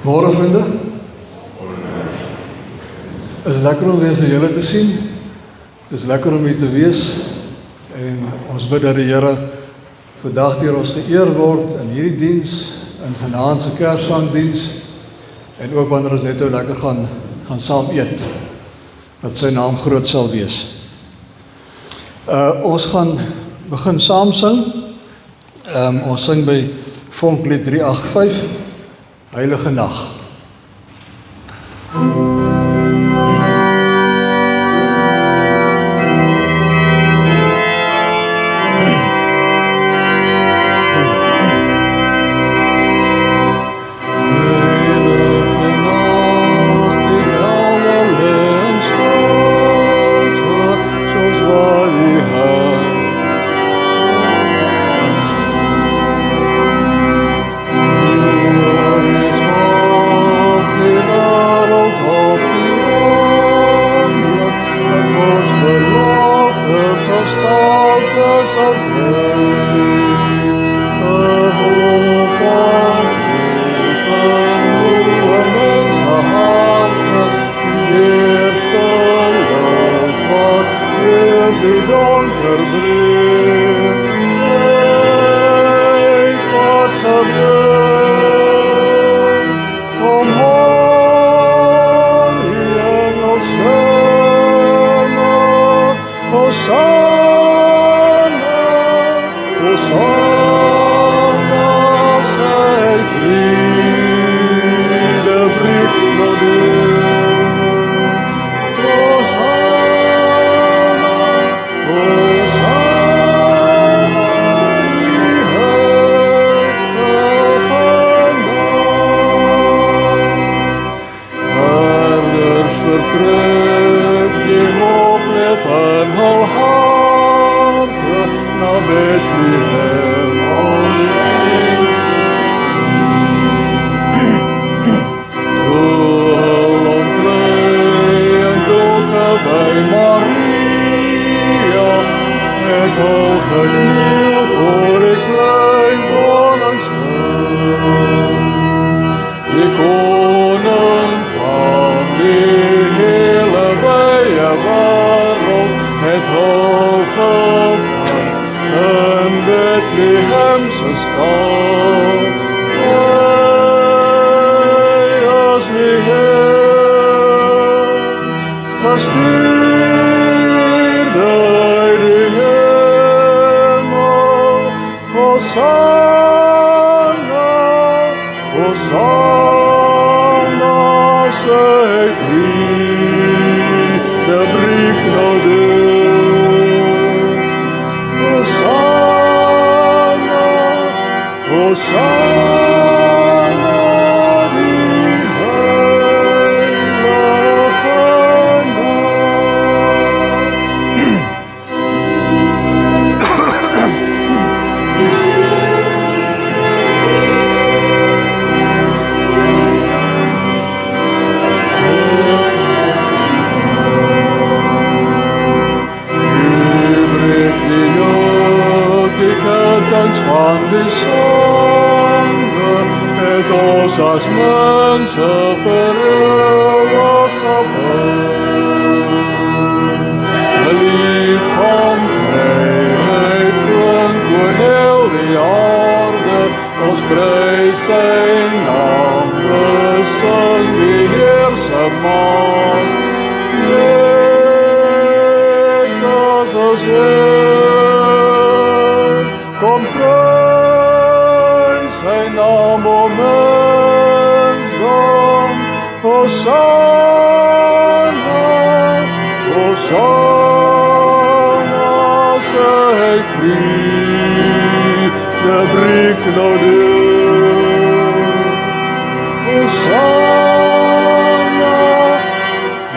Môre vriende, is lekker om weer vir julle te sien, is lekker om hier te wees en ons bid dat die Here vandag deur ons geëer word in hierdie diens, in vanaand se Kersfeesdiens en ook wanneer ons net nou lekker gaan saam eet, dat sy naam groot sal wees. Ons gaan begin saam sing, ons sing by Vonklied 385, Heilige Nag.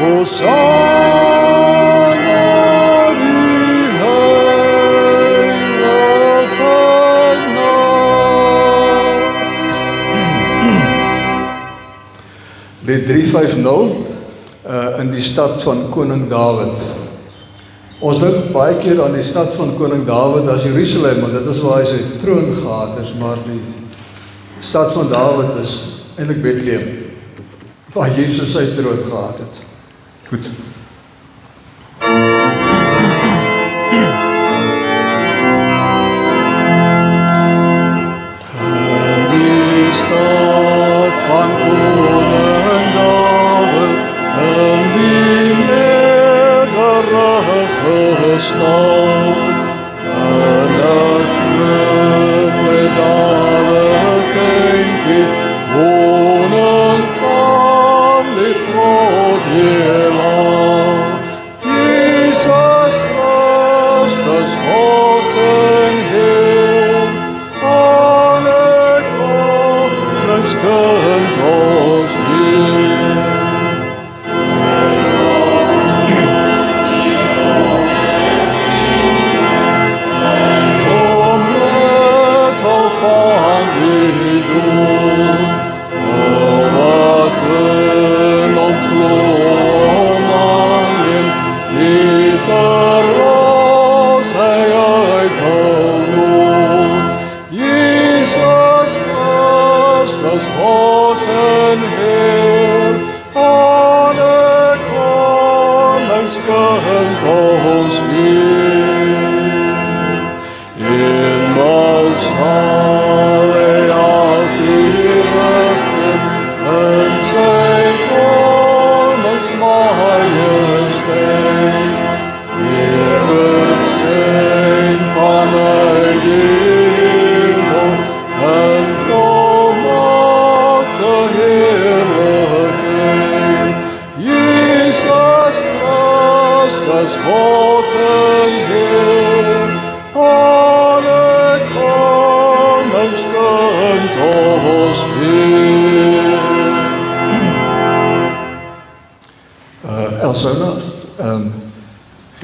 Hosanna, die heilige die 350 in die stad van Koning Dawid. Ons dink baie keer aan die stad van Koning Dawid as Jerusalem, want dit is waar hy sy troon gehad het, maar die stad van Dawid is eintlik Bethlehem, waar Jesus sy troon gehad het. Goed. In die stad van Koning Dawid, in die nederige stad, en ek roep met alle kindjie, koning van die groot heelal. Jesus Christus, God en Heer, alle koningskind ons Heer.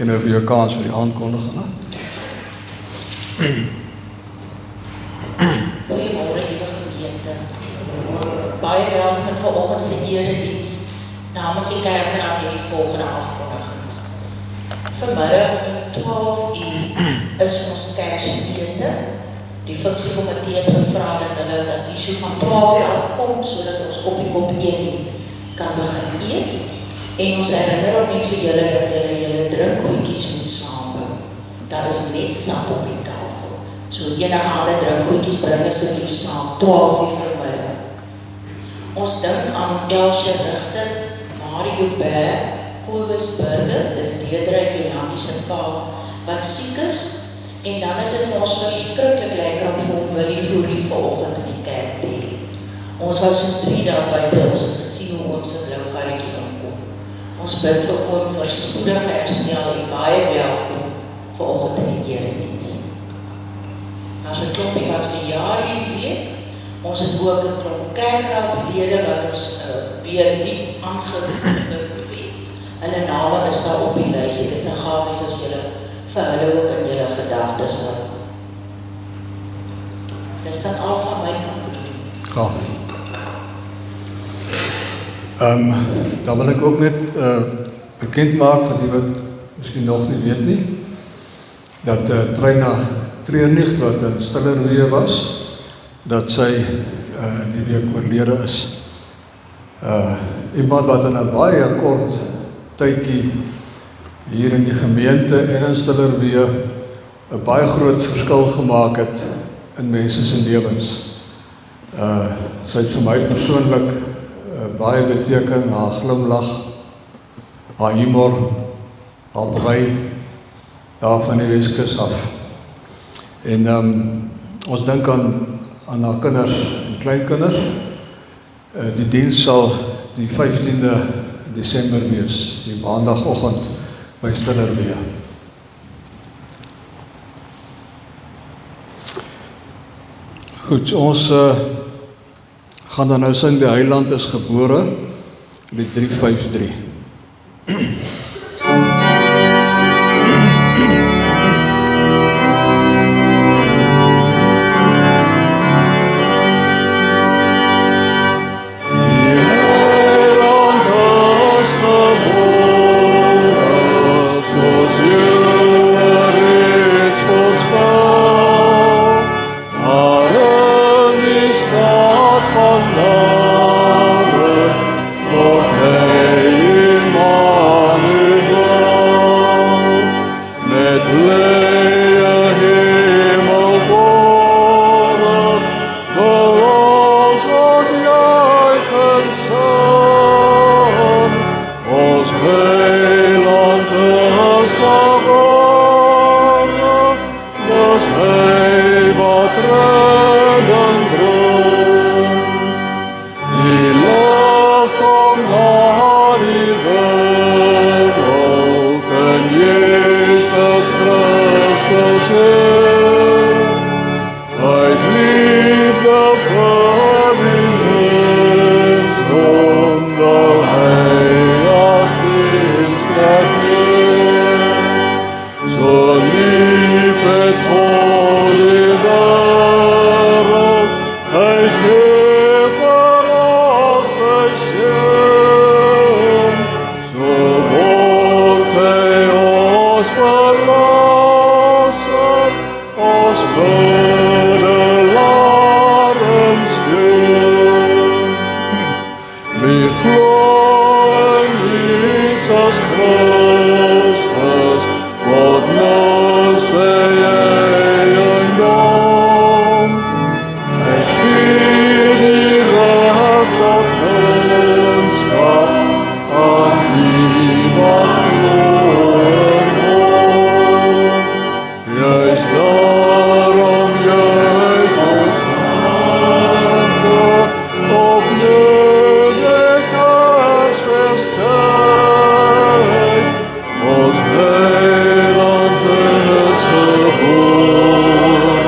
Geen nou vir jou kans vir die aankondiging. Goeiemôre liewe gemeente. Baie welkom in vanoggend se erediens namens die kerkraad hierdie volgende afkondigings. Vanmiddag om 12:00 is ons Kersete. Die funksiekomitee het gevra dat hulle dat die so van 12:00 afkom sodat ons op die kop 1:00 kan begin eet. En ons herinner ook net vir julle dat julle drinkgoedjies moet saambring. Daar is net sap op die tafel. So enige ander drinkgoedjies bring asseblief saam 12:00 vanmiddag. Ons dink aan Elsje Rigter, Mario Berg, Kobus Burger, dis Deidre Jolandi se pa wat siek is. En dan is dit vir ons verskriklik lekker om vir hom Willie Florie vanoggend in die kerk te hê. Ons was so 3 dae buite, ons het gesien hoe oom se blou karretjie inkom. Ons bid vir oom vir spoedige herstel en baie welkom vanoggend in die erediens. Daar's 'n klompie wat verjaar hierdie week. Ons het ook 'n klomp kerkraadslede wat ons weer nie aangeroep het. Hulle name is daar op die lys. Dit is 'n gawe as julle vir hulle ook in julle gedagtes hou. Dis dan al van my kant. Gaaf. Dan wil ek ook net bekend maak vir die wat miskien nog nie weet nie, dat Treina Treurnig wat in Stillerwee was, dat sy die week oorlede is. Iemand wat in 'n baie kort tydjie hier in die gemeente en in Stillerwee 'n baie groot verskil gemaak het in mense se lewens. Sy het vir my persoonlik baie beteken, haar glimlag, haar humor, haar brei, daar van die Weskus af. En ons dink aan haar kinders en kleinkinders. Die diens sal die 15de Desember wees, die maandagoggend by Stillerwee. Goed, ons gaan dan nou sing Die Heiland is gebore, lied 353. Die Jesus Christus, wat nou sy eie naam. Hy gee die reg tot kunskap aan wie wat glo in hom. Juist daarom juich ons harte op Kerstfesttyd. Ons Heiland is gebore,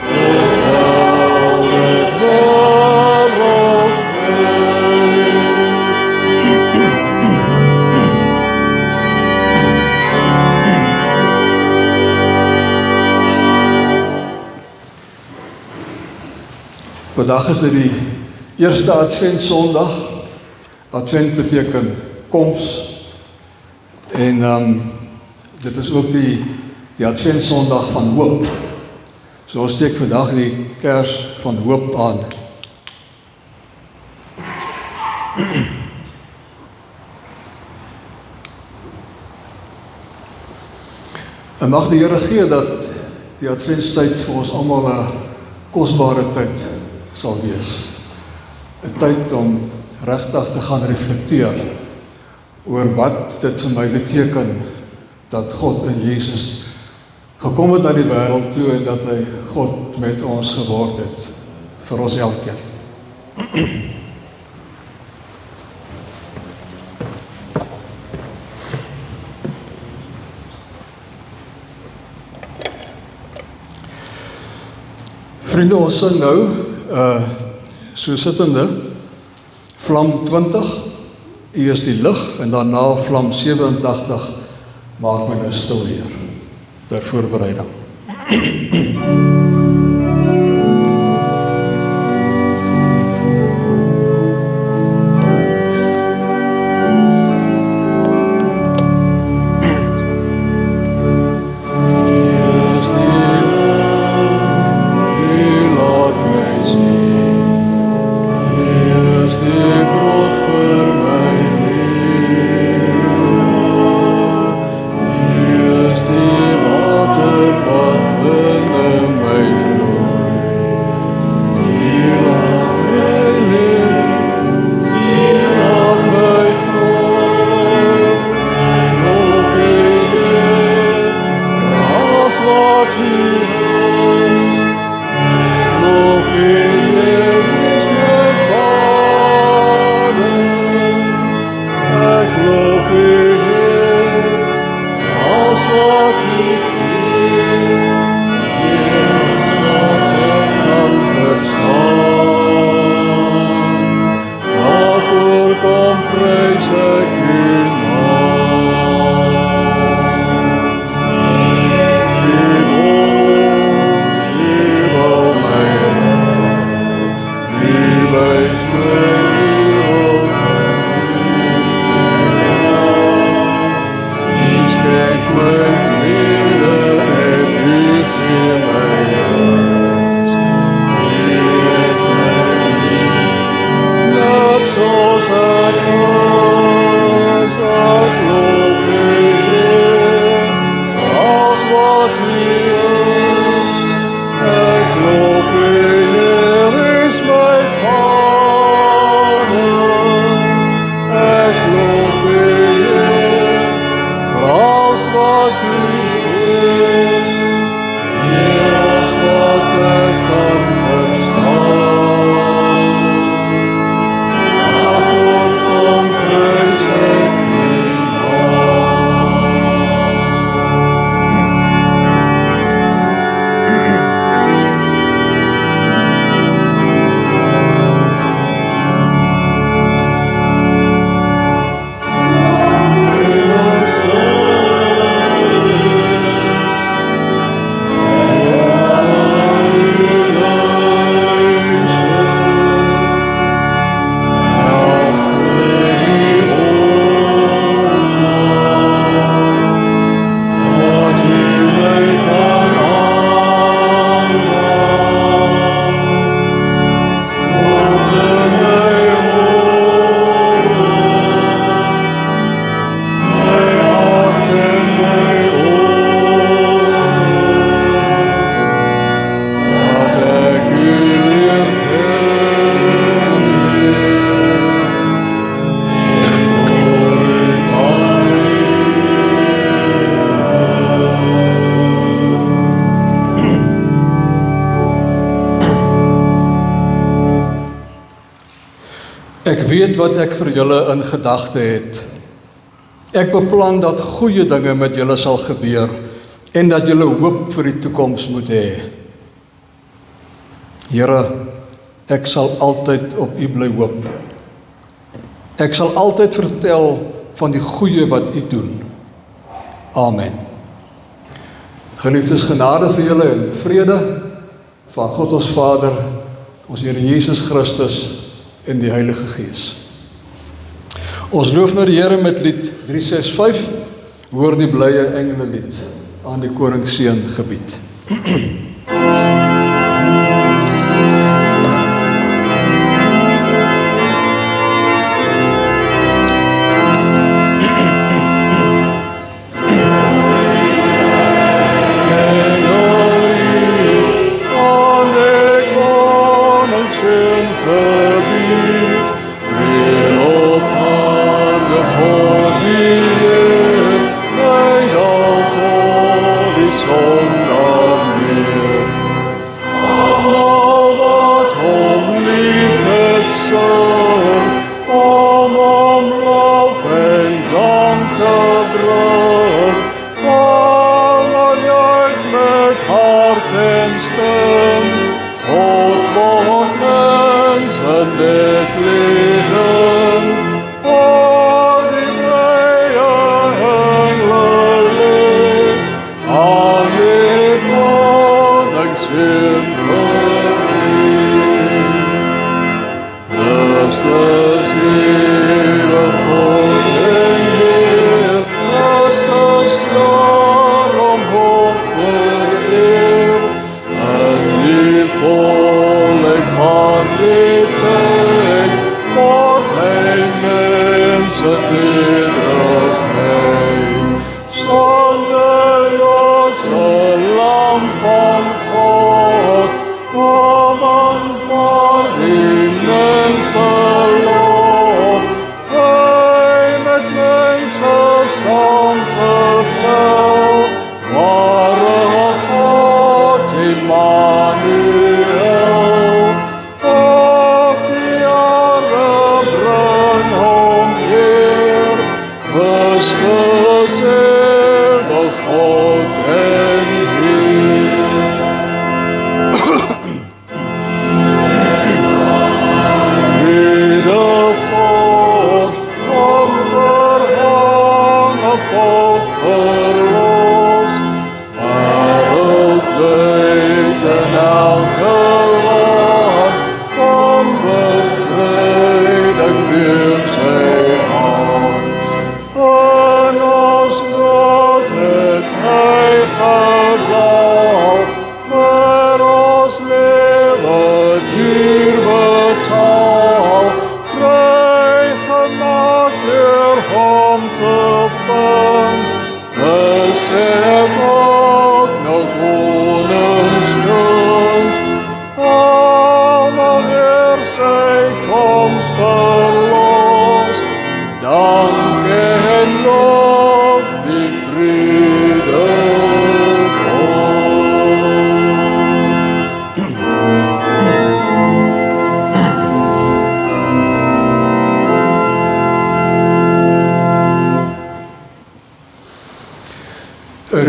vertel dit wereldwyd. Vandag is dit die eerste Adventsondag. Advent beteken koms. En dit is ook die Adventsondag van hoop. So ons steek vandag die kers van hoop aan. En mag die Here gee dat die Adventstyd vir ons almal 'n kosbare tyd sal wees. 'n Tyd om regtig te gaan reflekteer oor wat dit vir my beteken dat God in Jesus gekom het na die wêreld toe en dat hy God met ons geword het vir ons elkeen. Vriende, ons sing nou so sittende Vlam 20, U is die lig, en daarna Vlam 87, maak my nou stil weer, ter voorbereiding. My Ek weet wat ek vir julle in gedagte het. Ek beplan dat goeie dinge met julle sal gebeur en dat julle hoop vir die toekoms moet hê. Here, ek sal altyd op U bly hoop. Ek sal altyd vertel van die goeie wat U doen. Amen. Geliefdes, genade vir julle en vrede van God ons Vader, ons Here Jesus Christus en die Heilige Gees. Ons loof na die Here met lied 365, hoor die blye engele lied aan die koningsseun gebied.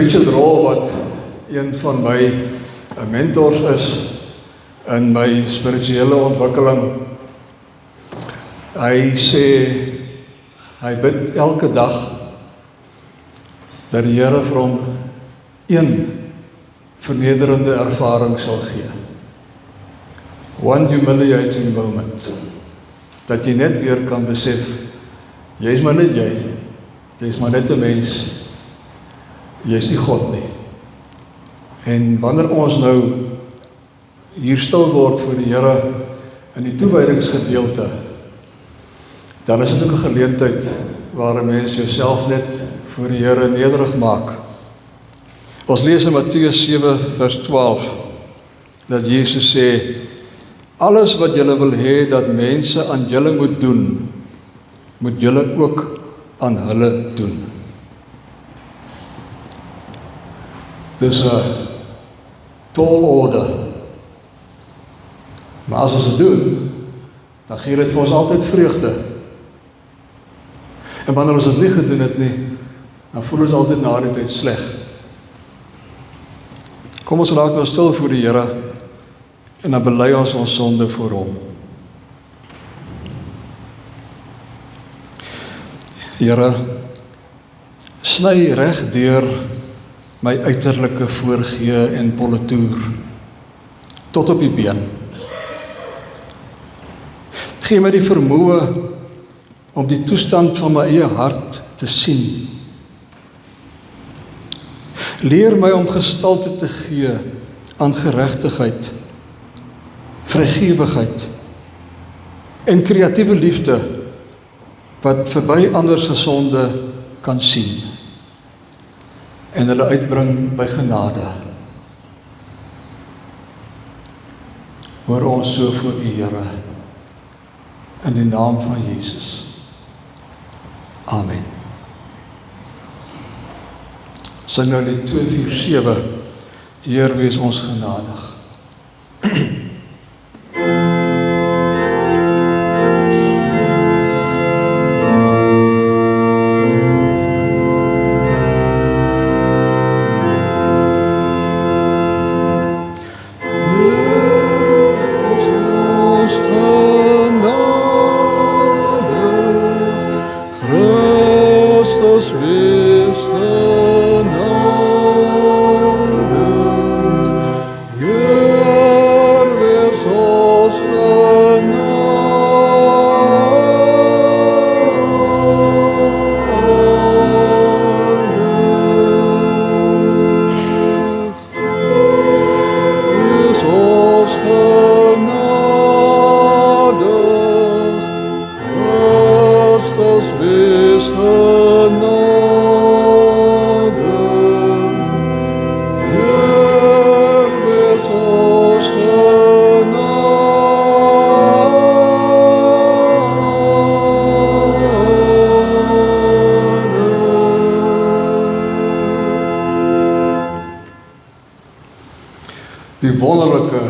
Richard Rohr, wat een van my mentors is in my spirituele ontwikkeling, hy sê, hy bid elke dag dat die Here vir hom een vernederende ervaring sal gee. One humiliating moment. Dat jy net weer kan besef, jy is maar net jy is maar net 'n mens, jy is nie God nie. En wanneer ons nou hier stil word voor die Here in die toewydingsgedeelte, dan is dit ook 'n geleentheid waar 'n mens jouself net voor die Here nederig maak. Ons lees in Matteus 7 vers 12, dat Jesus sê, alles wat julle wil hê dat mense aan julle moet doen, moet julle ook aan hulle doen. Dis 'n tall order. Maar as ons dit doen, dan gee dit vir ons altyd vreugde. En wanneer ons dit nie gedoen het nie, dan voel ons altyd na die tyd sleg. Kom ons raak nou stil voor die Here, en dan bely ons sonde voor hom. Here, sny reg deur my uiterlike voorgee en politoer, tot op die been. Gee my die vermoë om die toestand van my eie hart te sien. Leer my om gestalte te gee aan geregtigheid, vrygewigheid en kreatiewe liefde wat verby ander se sonde kan sien en hulle uitbring by genade. Hoor ons so voor U, Here, in die naam van Jesus. Amen. Sing nou die 247, Heer, wees ons genadig. Die wonderlike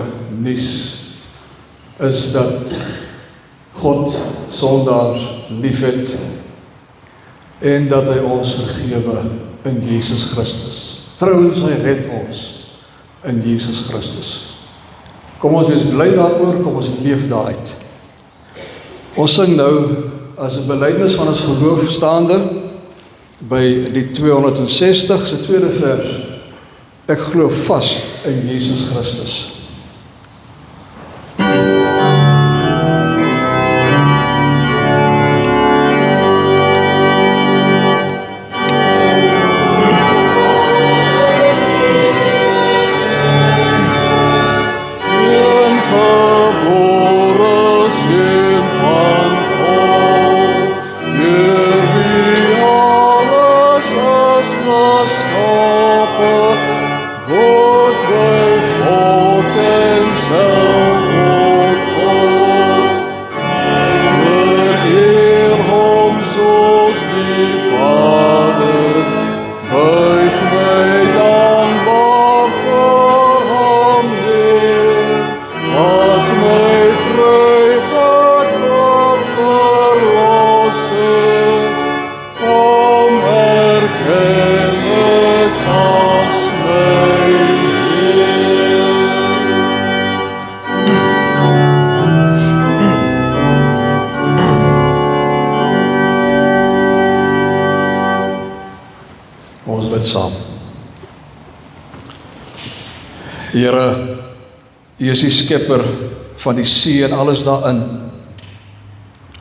nuus is dat God sondaars liefhet en dat hy ons vergewe in Jesus Christus. Trouwens, hy red ons in Jesus Christus. Kom ons wees bly daaroor, kom ons leef daaruit. Ons sing nou as 'n belydenis van ons geloof staande by die 260 se tweede vers. Ek glo vas in Jesus Christus. Ons bid saam. Here, U is die skepper van die see en alles daarin.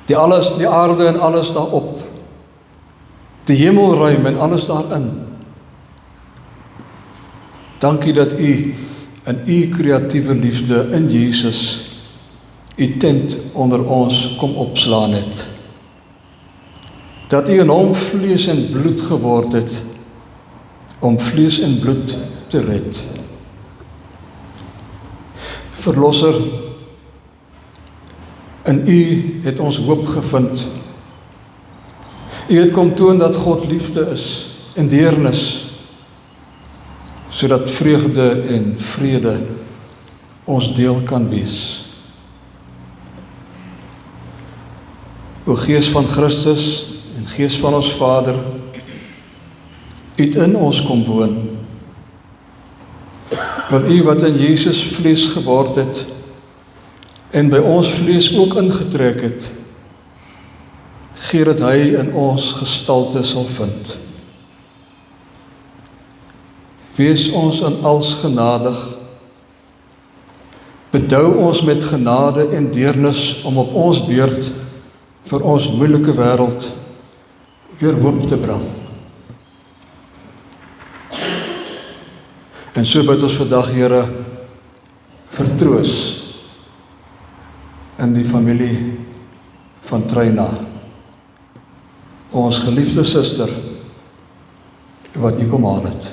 Die aarde en alles daarop. Die hemelruim en alles daarin. Dankie dat U in U kreatiewe liefde in Jesus U tent onder ons kom opslaan het. Dat U in hom vlees en bloed geword het om vlees en bloed te red. Verlosser, in U het ons hoop gevind. U het kom toon dat God liefde is en deernis, sodat vreugde en vrede ons deel kan wees. O Gees van Christus en Gees van ons Vader, uit in ons kom woon. Wil U wat in Jesus vlees geword het, en by ons vlees ook ingetrek het, gee dat Hy in ons gestalte sal vind. Wees ons in als genadig, bedou ons met genade en deernis om op ons beurt vir ons moeilike wêreld weer hoop te bring. En so bid ons vandag, Here, vertroos in die familie van Treina, ons geliefde suster, wat U kom haal het.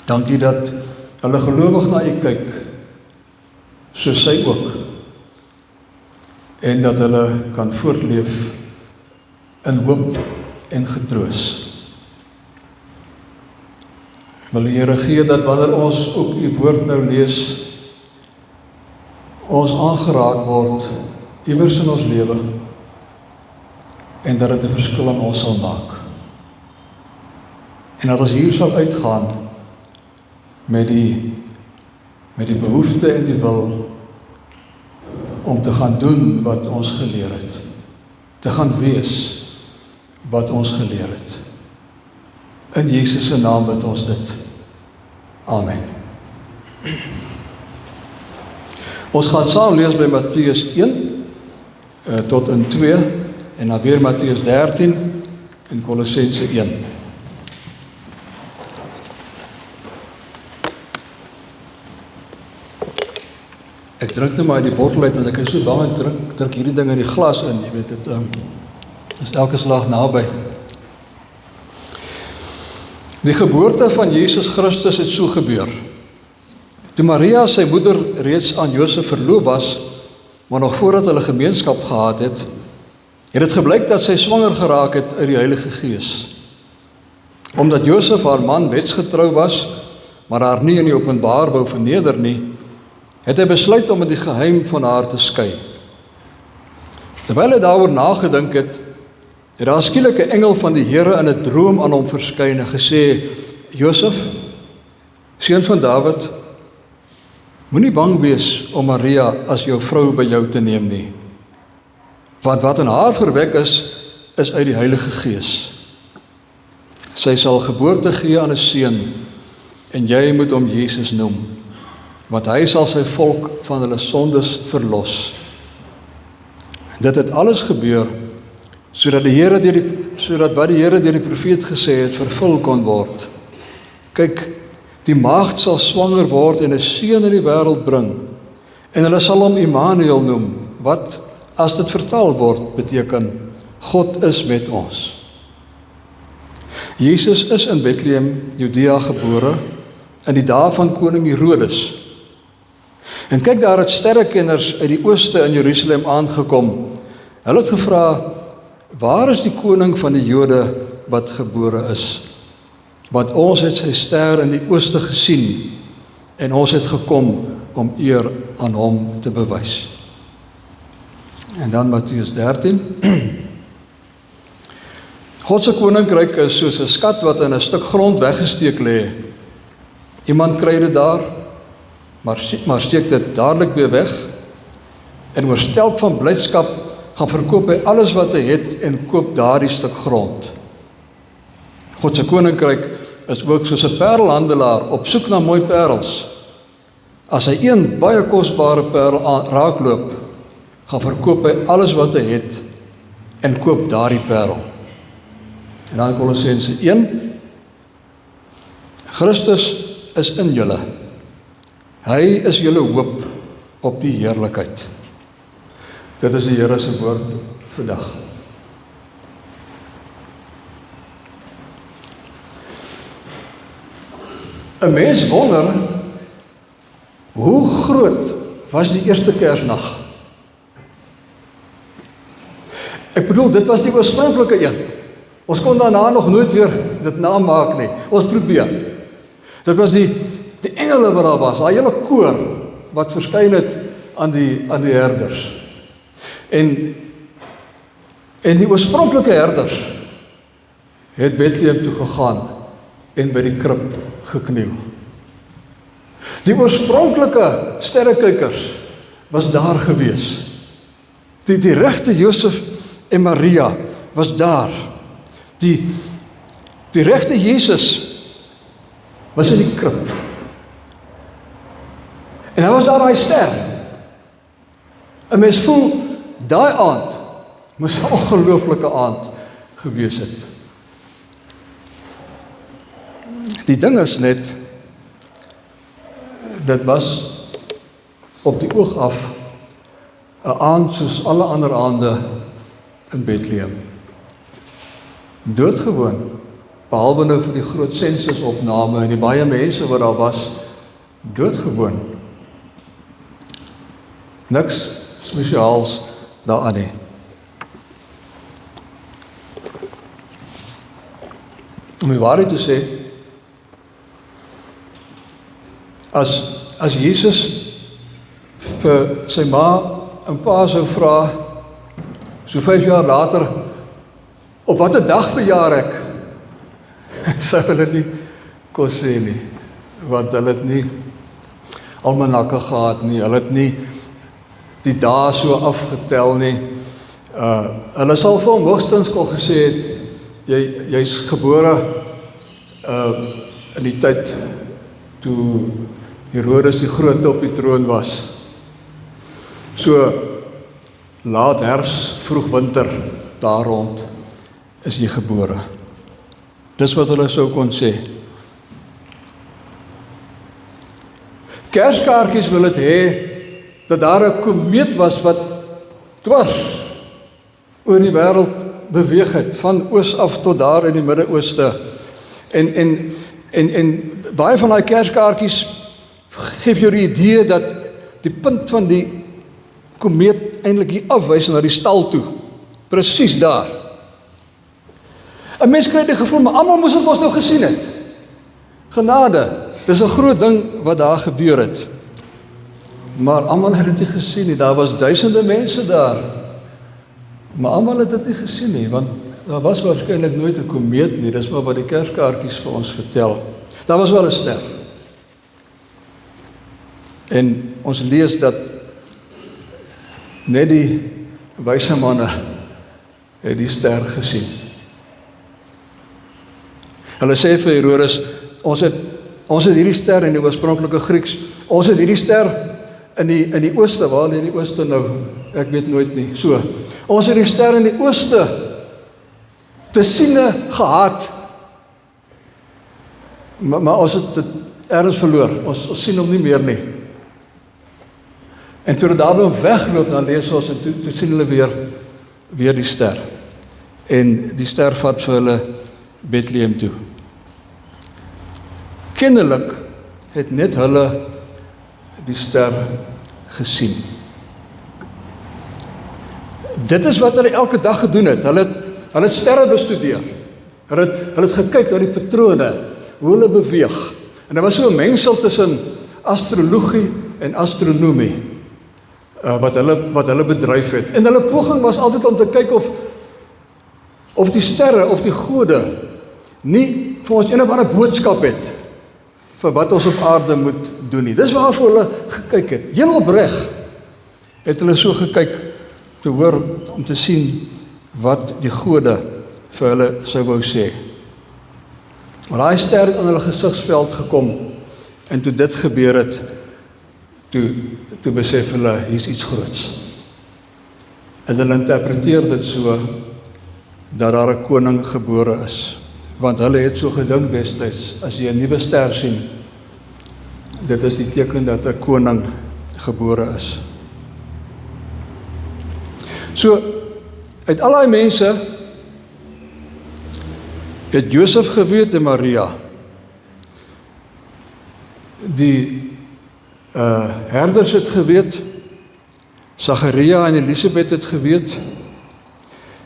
Dankie dat hulle gelowig na U kyk, soos sy ook, en dat hulle kan voortleef in hoop en getroos. Wil die Here gee dat wanneer ons ook U woord nou lees, ons aangeraak word, iewers in ons lewe, en dat dit 'n verskil in ons sal maak. En dat ons hier sal uitgaan met die behoefte en die wil om te gaan doen wat ons geleer het, te gaan wees wat ons geleer het. In Jesus se naam bid ons dit. Amen. Ons gaan saam lees by Matteus 1 tot in 2 en dan weer Matteus 13 en Kolossense 1. Ek drink nou maar die bottel uit, want ek is so bang, ek druk hierdie ding in die glas in, jy weet, dit is elke slag naby. Die geboorte van Jesus Christus het so gebeur. Toe Maria, sy moeder, reeds aan Josef verloof was, maar nog voordat hulle gemeenskap gehad het, het dit gebleik dat sy swanger geraak het uit die Heilige Gees. Omdat Josef haar man wetsgetrou was, maar haar nie in die openbaar wou verneder nie, het hy besluit om in die geheim van haar te skei. Terwyl hy daaroor nagedink het, het daar skielik 'n engel van die Here in 'n droom aan hom verskyn en gesê, Josef, seun van Dawid, moenie bang wees om Maria as jou vrou by jou te neem nie. Want wat in haar verwek is uit die Heilige Gees. Sy sal geboorte gee aan 'n seun, en jy moet hom Jesus noem, want hy sal sy volk van hulle sondes verlos. Dit het alles gebeur, sodat wat die Here deur die profeet gesê het, vervul kon word. Kyk, die maagd sal swanger word en 'n seun in die wêreld bring, en hulle sal hom Immanuel noem, wat, as dit vertaal word, beteken, God is met ons. Jesus is in Bethlehem, Judea gebore, in die dae van koning Herodes. En kyk, daar het sterrekenners uit die ooste in Jerusalem aangekom. Hulle het gevra, waar is die koning van die Jode wat gebore is? Want ons het sy ster in die ooste gesien, en ons het gekom om eer aan hom te bewys. En dan Matteus 13. God se koninkryk is soos 'n skat wat in 'n stuk grond weggesteek lê. Iemand kry dit daar, maar steek dit dadelik weer weg, en oorstelp van blydskap gaan verkoop hy alles wat hy het en koop daardie stuk grond. God se koninkryk is ook soos 'n parelhandelaar op soek na mooi parels. As hy een baie kosbare parel raakloop, gaan verkoop hy alles wat hy het en koop daardie parel. En dan Kolossense 1. Christus is in julle. Hy is julle hoop op die heerlikheid. Dit is die Here se woord vandag. Een mens wonder, hoe groot was die eerste Kersnag? Ek bedoel, dit was die oorspronklike een. Ons kon daarna nog nooit weer dit namaak nie. Ons probeer. Dit was die engele wat daar was, daai hele koor wat verskyn het aan die herders. En En die oorspronklike herders het Bethlehem toe gegaan en by die krib gekniel. Die oorspronklike sterrekykers was daar gewees. Die regte Josef en Maria was daar. Die regte Jesus was in die krib. En hy was daar daai ster. En mens voel, daai aand moes 'n ongelooflike aand gewees het. Die ding is net, dit was op die oog af 'n aand soos alle ander aande in Bethlehem. Doodgewoon, behalwe nou vir die groot sensusopname en die baie mense wat daar was, doodgewoon. Niks spesiaals daaraan nie. Om die waarheid te sê, as Jesus vir sy ma en pa sou vra, so 5 jaar later, op watter dag verjaar ek, sou hulle nie kon sê nie, want hulle het nie almanakke gehad nie, hulle het nie die dae so afgetel nie. Hulle sal vir hom hoogstens kon gesê het, jy's gebore in die tyd toe Herodes die Grote op die troon was. So laat herfs, vroeg winter, daar rond is jy gebore. Dis wat hulle sou kon sê. Kerskaartjies wil dit hê dat daar 'n komeet was wat dwars oor die wêreld beweeg het, van oos af tot daar in die Midde-Ooste. En baie van daai kerskaartjies geef jou die idee dat die punt van die komeet eintlik hier afwys na die stal toe. Presies daar. 'n Mens kry die gevoel, maar almal moes dit mos nou gesien het. Genade, dis 'n groot ding wat daar gebeur het. Maar almal het dit nie gesien nie, daar was duisende mense daar. Maar almal het dit nie gesien nie, want daar was waarskynlik nooit 'n komeet nie, dis maar wat die kerskaartjies vir ons vertel. Daar was wel 'n ster. En ons lees dat net die wyse manne het die ster gesien. Hulle sê vir Herodes, ons het hierdie ster in die oorspronklike Grieks, ons het hierdie ster in die ooste, waar in die ooste nou, ek weet nooit nie, so, ons het die ster in die ooste te siene gehad, maar ons het dit ergens verloor, ons sien hom nie meer nie. En toe hulle daarby wegloop, dan lees ons, en toe sien hulle weer die ster. En die ster vat vir hulle Bethlehem toe. Kennelijk het net hulle die ster gesien. Dit is wat hulle elke dag gedoen het. Hulle het sterre bestudeer. Hulle het gekyk na die patrone, hoe hulle beweeg. En daar was so 'n mengsel tussen astrologie en astronomie, wat hulle bedryf het. En hulle poging was altyd om te kyk of die sterre, of die gode, nie vir ons een of ander boodskap het, vir wat ons op aarde moet doen nie. Dis waarvoor hulle gekyk het. Heel opreg het hulle so gekyk, te hoor, om te sien wat die gode vir hulle sou wou sê. Maar daai ster het aan hulle gesigsveld gekom, en toe dit gebeur het, toe besef hulle, hier's iets groots. En hulle interpreteer dit so, dat daar 'n koning gebore is. Want hulle het so gedink destyds, as jy 'n nuwe ster sien, dit is die teken dat 'n koning gebore is. So, uit al die mense, het Josef geweet en Maria, die herders het geweet, Sagaria en Elisabeth het geweet,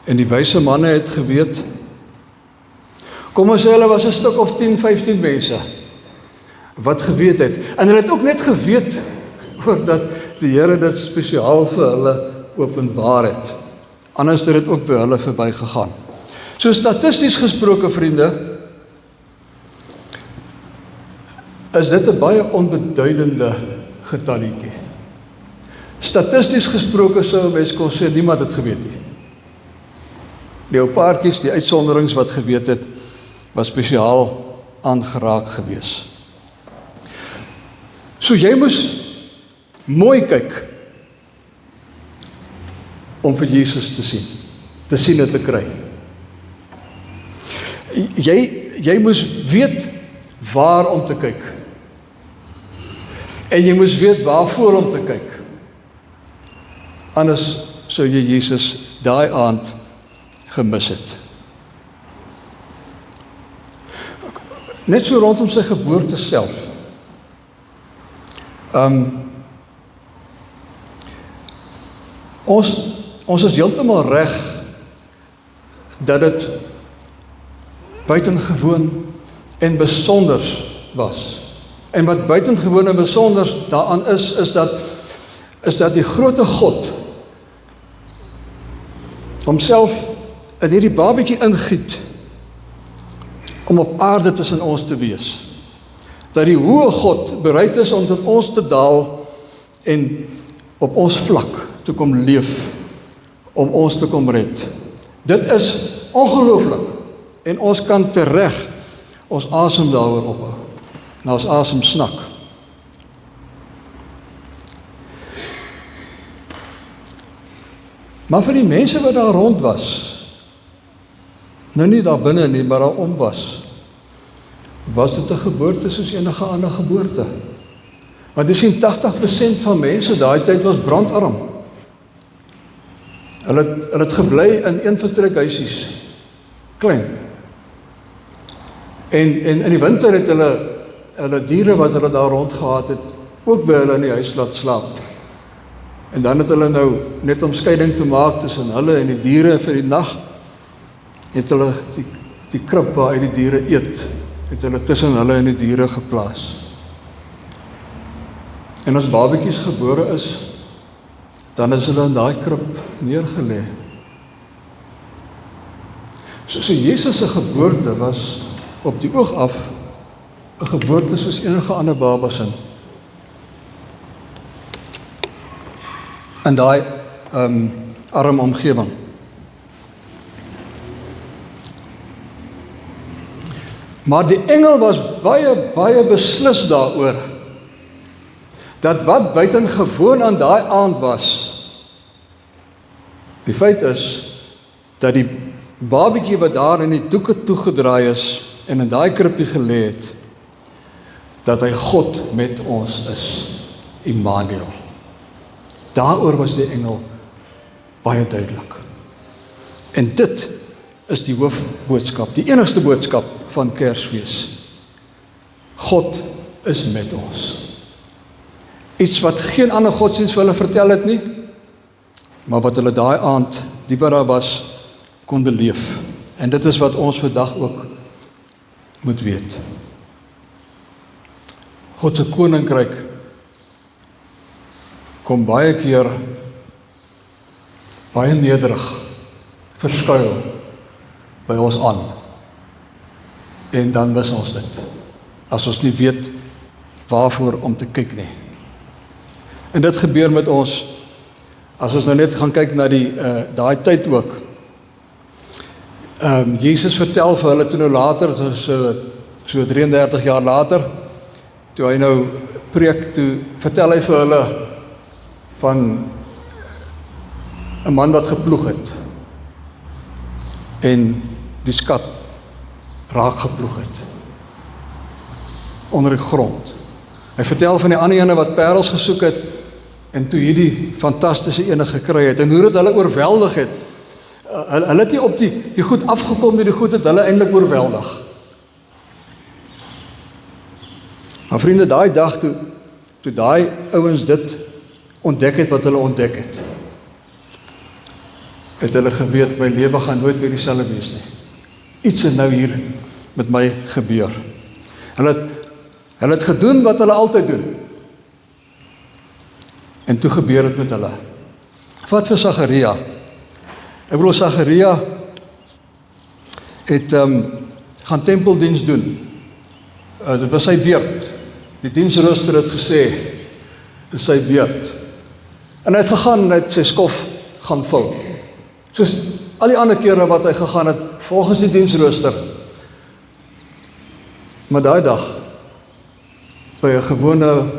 en die wyse manne het geweet. Kom ons sê, hulle was 'n stuk of 10, 15 mense, wat geweet het. En hulle het ook net geweet, oor dat die Here dit spesiaal vir hulle openbaar het. anders het dit ook by hulle verby gegaan. So statisties gesproke, vriende, is dit 'n baie onbeduidende getalletjie. Statisties gesproke sou 'n mens kon sê, niemand het geweet nie. Die ou paartjies, die uitsonderings wat geweet het, was spesiaal aangeraak gewees. So jy moes mooi kyk om vir Jesus te sien en te kry. Jy moes weet waar om te kyk. En jy moes weet waarvoor om te kyk. Anders sou jy Jesus daai aand gemis het. Net so rondom sy geboorte self. Ons is heeltemal reg dat dit buitengewoon en besonders was. En wat buitengewoon en besonders daaraan is dat die grote God homself in hierdie babatjie ingiet om op aarde tussen ons te wees. Dat die hoë God bereid is om tot ons te daal en op ons vlak te kom leef, om ons te kom red. Dit is ongelooflik en ons kan tereg ons asem daaroor ophou, na ons asem snak. Maar vir die mense wat daar rond was, nou nie daar binne nie, maar daar om was dit 'n geboorte soos enige ander geboorte. Want jy sien, 80% van mense daai tyd was brandarm. Hulle het gebly in een vertrekhuisies, klein. En in die winter het hulle diere wat hulle daar rond gehad het, ook by hulle in die huis laat slaap. En dan het hulle nou, net om skeiding te maak tussen hulle en die diere vir die nag, het hulle die krib waar die diere eet, het hulle tussen hulle en die diere geplaas. En as babatjies gebore is, dan is hulle in daai krib neergelê. So Jesus se geboorte was op die oog af 'n geboorte soos enige ander baba se. In daai arm omgewing. Maar die engel was baie beslis daaroor dat wat buitengewoon aan daai aand was. Die feit is dat die babatjie wat daar in die doeke toegedraai is en in daai krippie gelê het, dat hy God met ons is, Immanuel. Daaroor was die engel baie duidelik. En dit is die hoofboodskap, die enigste boodskap van Kersfees. God is met ons. Iets wat geen ander godsdienst vir hulle vertel het nie, maar wat hulle daai aand, die wat daar was, kon beleef. En dit is wat ons vandag ook moet weet. God se koninkryk kom baie keer baie nederig verskuil by ons aan. En dan mis ons dit, as ons nie weet waarvoor om te kyk nie. En dit gebeur met ons, as ons nou net gaan kyk na daai tyd ook. Jesus vertel vir hulle toe nou later, so 33 jaar later, toe hy nou preek, toe vertel hy vir hulle van 'n man wat geploeg het en die skat raak geploeg het onder die grond. Hy vertel van die ander ene wat parels gesoek het en toe hierdie fantastiese ene gekry het en hoe dit hulle oorweldig het. Hulle het nie op die goed afgekom nie, die goed het hulle eintlik oorweldig. Maar vriende, daai dag toe daai ouens dit ontdek het wat hulle ontdek het hulle geweet, my lewe gaan nooit weer dieselfde wees nie. Iets het nou hier met my gebeur. Hulle het gedoen wat hulle altyd doen. En toe gebeur het met hulle. Wat vir Sagaria. Ek bedoel, Zacharia het gaan tempeldiens doen. Dit was sy beurt. Die diensrooster het gesê, dit is sy beurt. En hy het gegaan en hy het sy skof gaan vul. Soos al die ander kere wat hy gegaan het, volgens die diensrooster. Maar daai dag, by 'n gewone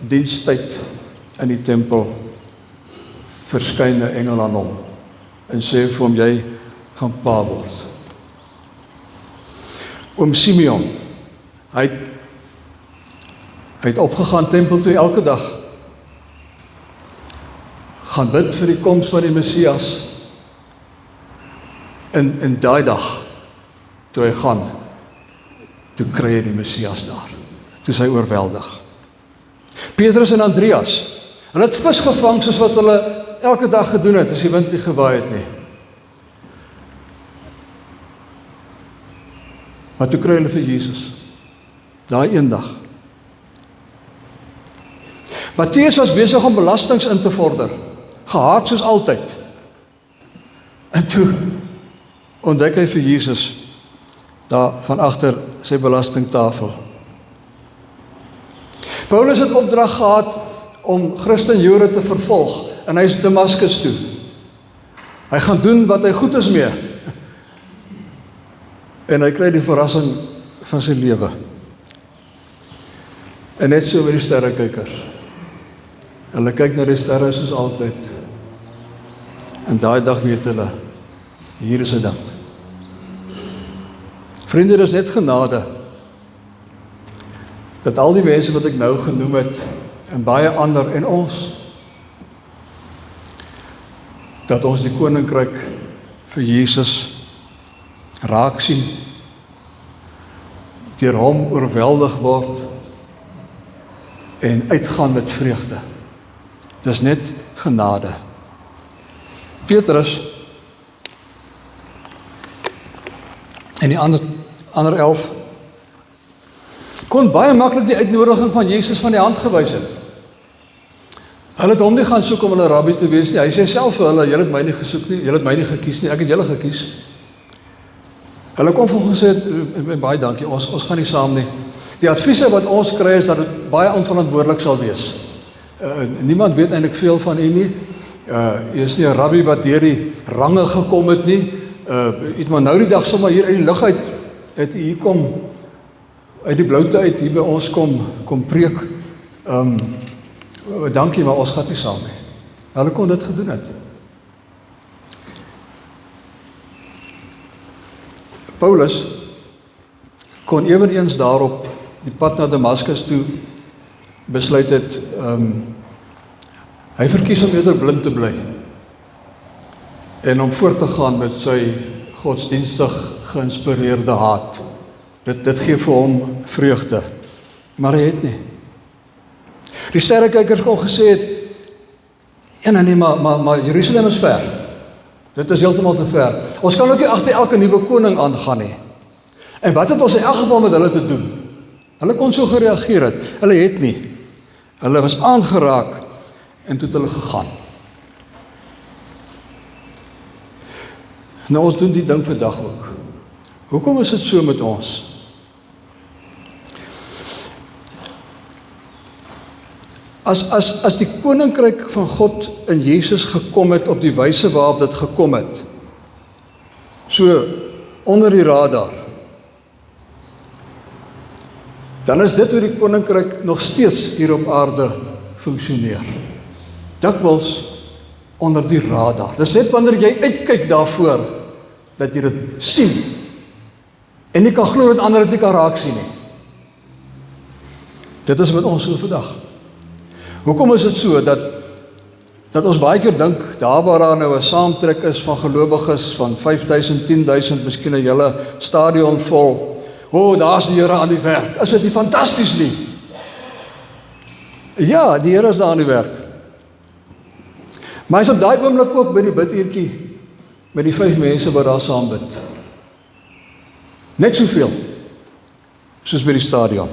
dienstyd in die tempel, verskyn 'n engel aan hom en sê vir hom, jy gaan pa word. Oom Simeon, hy het opgegaan tempel toe elke dag, gaan bid vir die koms van die Messias, en daai dag, toe hy gaan, toe kry hy die Messias daar, toe is hy oorweldig. Petrus en Andreas, hulle het vis gevang soos wat hulle elke dag gedoen het, as die wind nie gewaai het nie. Maar toe kry hulle vir Jesus, daai een dag. Matteus was besig om belastings in te vorder, gehaat soos altyd. En toe ontdek hy vir Jesus, daar van agter sy belastingtafel. Paulus het opdrag gehad om Christen Jode te vervolg, en hy is Damaskus toe. Hy gaan doen wat hy goed is mee. En hy kry die verrassing van sy lewe. En net so met die sterrekykers. Hulle kyk na die sterre soos altyd. En daai dag weet hulle, hier is 'n ding. Vriende, dit is net genade, dat al die mense wat ek nou genoem het, en baie ander en ons, dat ons die koninkryk vir Jesus raak sien, deur hom oorweldig word, en uitgaan met vreugde. Dis net genade. Petrus en die ander 11 kon baie maklik die uitnodiging van Jesus van die hand gewys het. Hulle het hom nie gaan soek om hulle rabbi te wees nie. Hy sê self vir hulle, julle het my nie gesoek nie, julle het my nie gekies nie, ek het julle gekies. Hulle kom vir hom gesê, baie dankie, ons gaan nie saam nie. Die adviese wat ons kry is dat dit baie onverantwoordelik sal wees. Niemand weet eintlik veel van u nie. U is nie 'n rabbi wat deur die range gekom het nie. Het maar nou die dag sommer hier uit die lug uit, het u hier kom, uit die bloute uit, hier by ons kom preek. Dankie, maar ons gaan nie saam nie. Hulle kon dit gedoen het. Paulus kon eweneens daarop die pad na Damaskus toe besluit het, hy verkies om eerder blind te bly en om voort te gaan met sy godsdienstig geïnspireerde haat. Dit gee vir hom vreugde, maar hy het nie. Die sterrekykers kon gesê het, nee, maar Jerusalem is ver. Dit is heeltemal te ver. Ons kan ook nie agter elke nuwe koning aangaan nie. En wat het ons in elk geval met hulle te doen? Hulle kon so gereageer het, hulle het nie. Hulle was aangeraak en toe het hulle gegaan. Nou, ons doen die ding vandag ook. Hoekom is dit so met ons? As die koninkryk van God in Jesus gekom het op die wyse waarop dit gekom het, so onder die radar, dan is dit hoe die koninkryk nog steeds hier op aarde funksioneer. Dikwels onder die radar. Dis net wanneer jy uitkyk daarvoor, dat jy dit sien, en nie kan glo dat ander dit nie kan raak sien nie. Dit is met ons so vandag. Hoekom is dit so, dat ons baie keer dink, daar waar daar nou 'n saamtrek is van gelowiges, van 5.000, 10.000, miskien 'n hele stadion vol, daar's die Here aan die werk, is dit nie fantasties nie? Ja, die Here is daar aan die werk. Maar hy is op daai oomblik ook by die biduurtjie, met die 5 mense wat daar saam bid. Net soveel, soos by die stadion.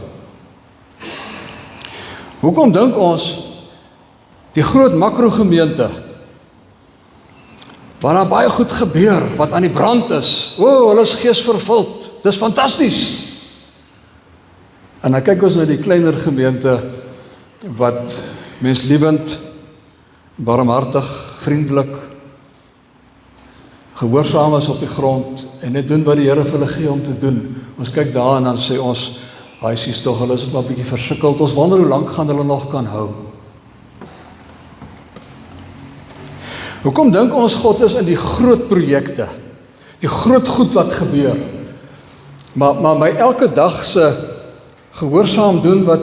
Hoekom dink ons, die groot makrogemeente, waar daar baie goed gebeur, wat aan die brand is. O, hulle is geesvervuld, dis fantasties. En dan kyk ons na die kleiner gemeente, wat menslievend, barmhartig, vriendelik, gehoorsaam is op die grond, en net doen wat die Here vir hulle gee om te doen. Ons kyk daar en dan sê ons, hy sies tog, hulle is ook wel 'n bietjie versukkeld, ons wonder hoe lank gaan hulle nog kan hou. Hoekom dink ons God is in die groot projekte, die groot goed wat gebeur, maar my elke dag se gehoorsaam doen wat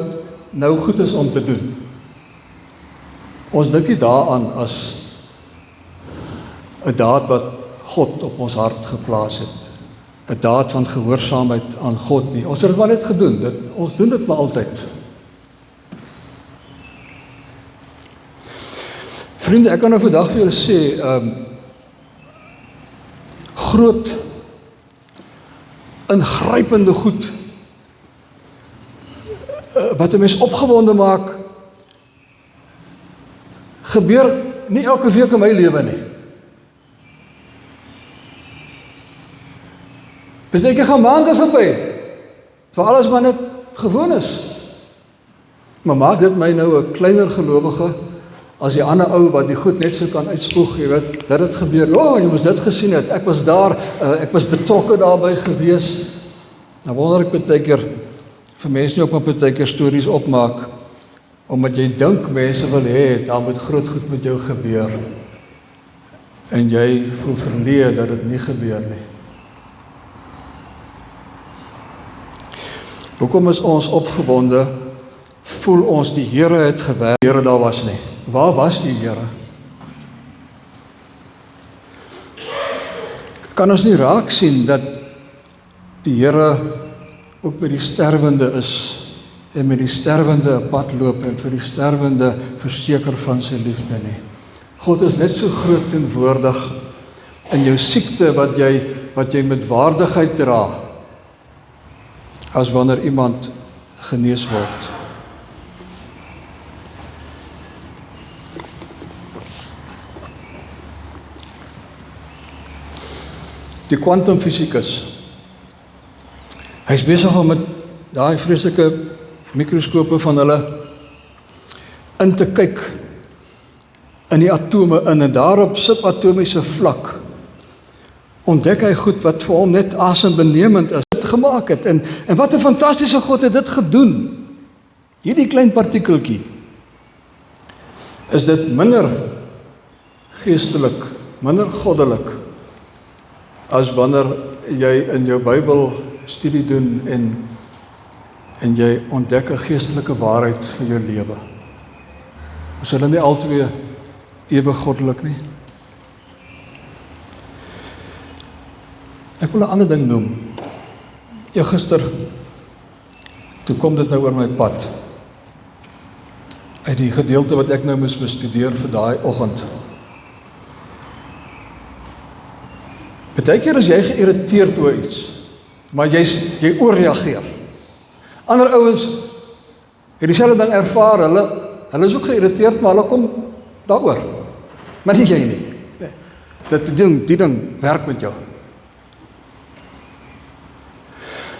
nou goed is om te doen. Ons dink nie daaraan as 'n daad wat God op ons hart geplaas het, 'n daad van gehoorsaamheid aan God nie. Ons het dit maar net gedoen, ons doen dit maar altyd. Vriende, ek kan nou vandag vir julle sê, groot, ingrypende goed, wat 'n mens opgewonde maak, gebeur nie elke week in my lewe nie. Beteken gaan maande verby, vir alles maar net gewoon is. Maar maak dit my nou 'n kleiner gelowige, as die ander ou wat die goed net so kan uitspoeg, jy weet, dat dit gebeur, jy moes dit gesien het, ek was daar, ek was betrokke daarbij gewees. Nou wonder ek baie keer, vir mense nie ook maar baie keer stories opmaak, omdat jy dink mense wil hê, daar moet groot goed met jou gebeur, en jy voel verleë dat dit nie gebeur nie. Hoekom is ons opgewonde, voel ons die Here het gewerk, die Here daar was nie. Waar was die Here? Kan ons nie raak sien dat die Here ook by die sterwende is, en met die sterwende pad loop, en vir die sterwende verseker van sy liefde nie. God is net so groot teenwoordig in jou siekte wat jy met waardigheid dra, as wanneer iemand genees word. Die kwantumfisikus, hy is besig om met daai vreeslike mikroskope van hulle in te kyk in die atome in, en daar op subatomiese vlak ontdek hy goed wat vir hom net asembenemend is, dit gemaak het, en wat 'n fantastiese God het dit gedoen. Hierdie klein partikeltjie, is dit minder geestelik, minder goddelik, as wanneer jy in jou Bybel studie doen en jy ontdek 'n geestelike waarheid vir jou lewe. Is hulle nie albei ewig goddelik nie? Ek wil 'n ander ding noem. Gister, toe kom dit nou oor my pad, uit die gedeelte wat ek nou moes bestudeer vir daai oggend. Partykeer is jy geïrriteerd oor iets, maar jy oorreageer. Ander ouens het dieselfde ding ervaar, hulle is ook geïrriteerd, maar hulle kom daaroor. Maar nie jy nie. Die ding werk met jou.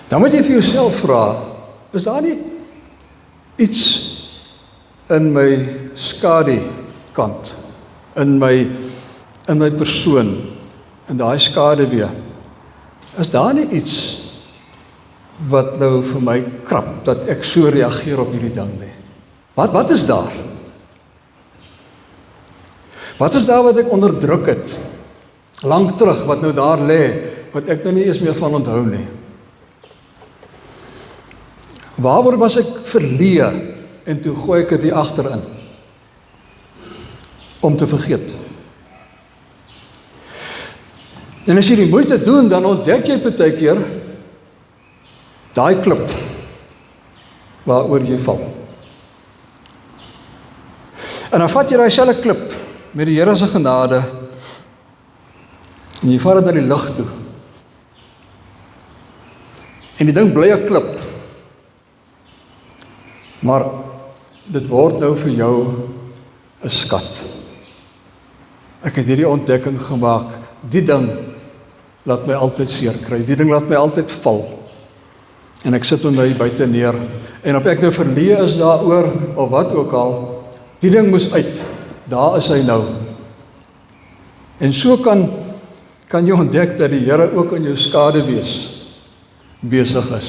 Dan moet jy vir jouself vra, is daar nie iets in my skadukant, in my persoon, in daai skaduwee, is daar nie iets wat nou vir my krap, dat ek so reageer op hierdie ding nie? Wat is daar? Wat is daar wat ek onderdruk het, lang terug, wat nou daar lê, wat ek nou nie eens meer van onthou nie? Waaroor was ek verleë, en toe gooi ek dit hier agterin, om te vergeet? En as jy die moeite doen, dan ontdek jy partykeer daai klip waaroor jy val. En dan vat jy daai selfe klip met die Here se genade en jy vat dit na die lug toe. En die ding bly 'n klip. Maar dit word nou vir jou 'n skat. Ek het hierdie ontdekking gemaak, die ding laat my altyd seer kry, die ding laat my altyd val. En ek sit hom nou hier buite neer. En of ek nou verleë is daaroor, of wat ook al, die ding moes uit. Daar is hy nou. En so kan jy ontdek dat die Here ook in jou skaduwees besig is.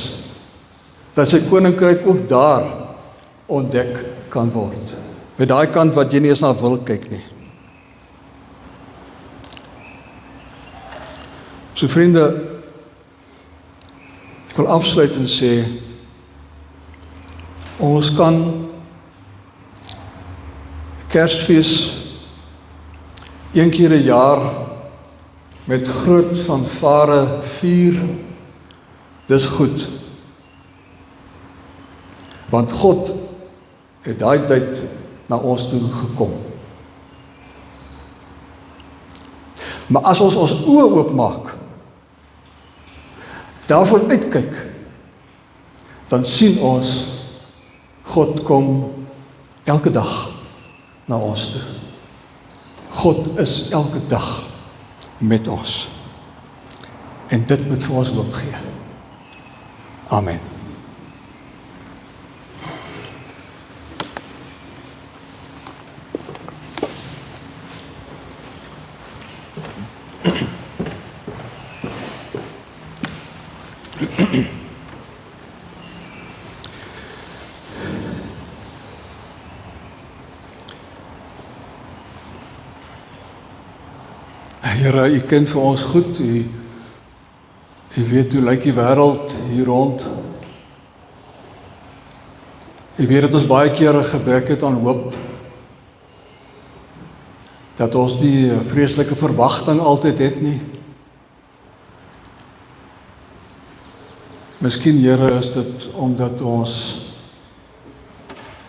Dat sy koninkryk ook daar ontdek kan word. By daai kant wat jy nie eens na wil kyk nie. So vriende, ek wil afsluit en sê, ons kan Kersfees een keer 'n jaar met groot fanfare vier. Dis goed. Want God het daai tyd na ons toe gekom. Maar as ons ons oë oopmaak, daarvoor uitkyk, dan sien ons, God kom elke dag na ons toe. God is elke dag met ons. En dit moet vir ons hoop gee. Amen. Here, U ken vir ons goed, U weet hoe lyk die wêreld hier rond. U weet dat ons baie kere gebrek het aan hoop. Dat ons die vreeslike verwagting altyd het nie. Miskien, Here, is dit omdat ons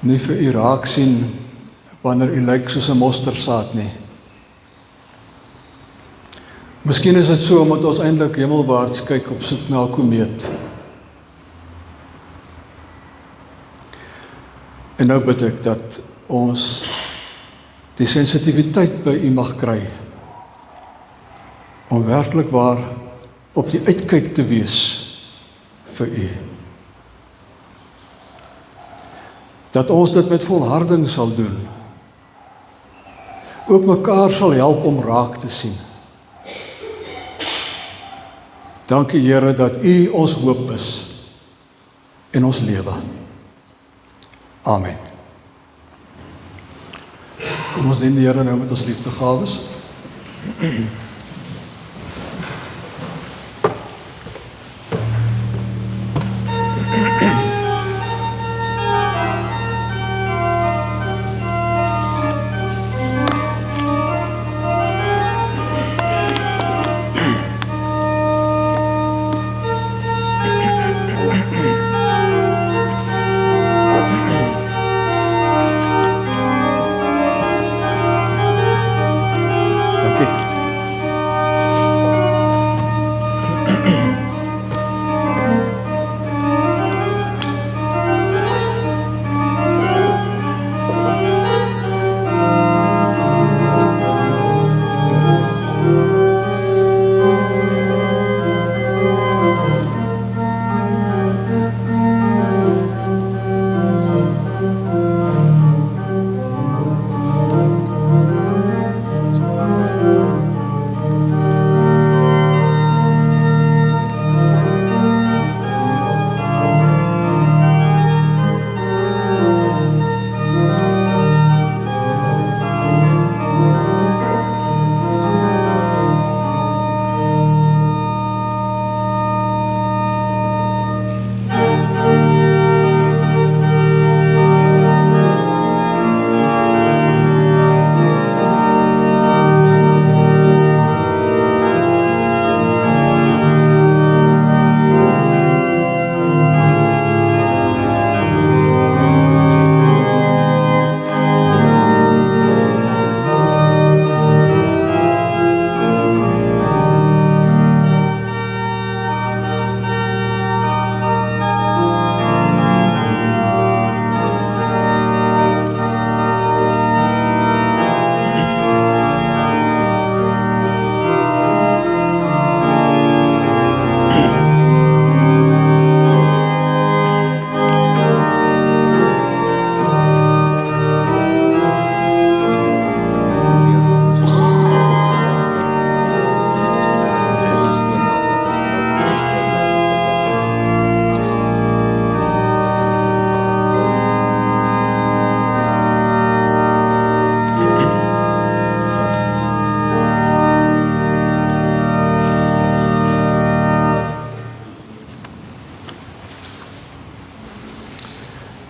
nie vir U raak sien wanneer U lyk soos 'n mosterdsaad nie. Miskien is dit so omdat ons eintlik hemelwaarts kyk op soek na 'n komeet. En nou bid ek dat ons die sensitiwiteit by U mag kry om werklik waar op die uitkyk te wees vir U. Dat ons dit met volharding sal doen. Ook mekaar sal help om raak te sien. Dankie Here dat U ons hoop is in ons lewe. Amen. Kom ons dien die Here nou met ons liefdegawes.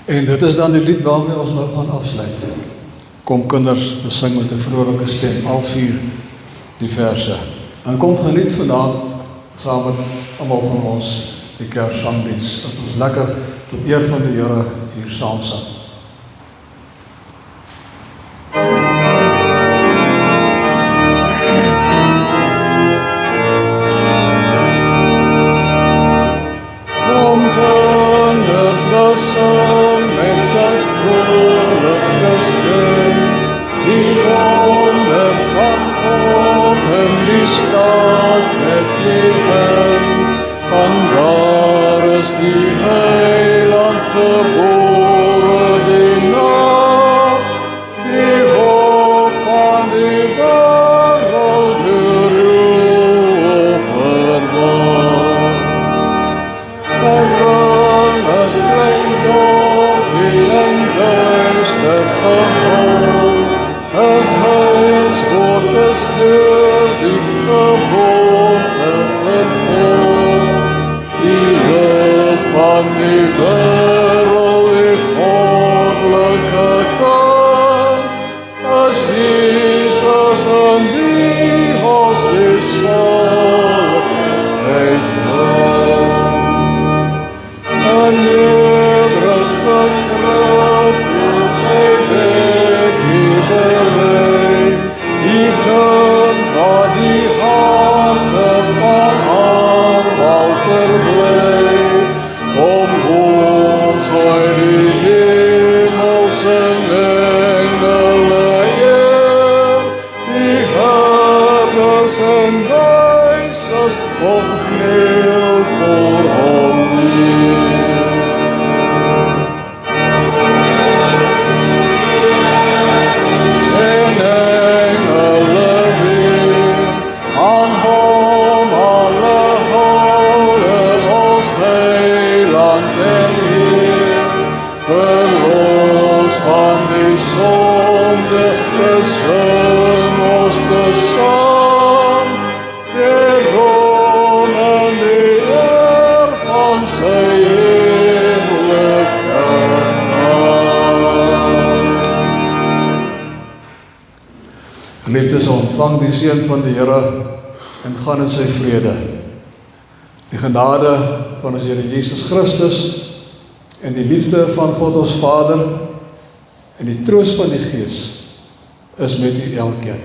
En dit is dan die lied waarmee ons nou gaan afsluit. Kom kinders, besing met 'n vrolike stem, al 4 die verse. En kom geniet vanaand saam met almal van ons die Kerssangdiens, dat ons lekker tot eer van die Here hier saam sing. Kom kinders, besing met 'n vrolike stem, die wonder van God in die stad Bethlehem. Want daar is die Heiland gebore die nag, die hoop van die wêreld deur U verwag. Ring 'n klein dorpie in duister gehou, 'n heilswoord is deur die geboorte vervul. Die lig van die wêreld, die goddelike kind, is Jesus in wie ons die saligheid vind. 'n nederige krib is sy bekkie berei, die kind wat die harte van almal verbly. Kom ons uit die hemelse engele eer, die herders en meisjes kom kniel voor hom neer. En engele weer aan hom alle houden ons Heiland en Heer. Verlos van die sonde, besing ons te saam, die roem en die eer van sy heerlijke naam. Geliefdes, ontvang die seën van die Here en gaan in sy vrede. Die genade van ons Here Jesus Christus en die liefde van God ons Vader en die troos van die Gees is met u elkeen.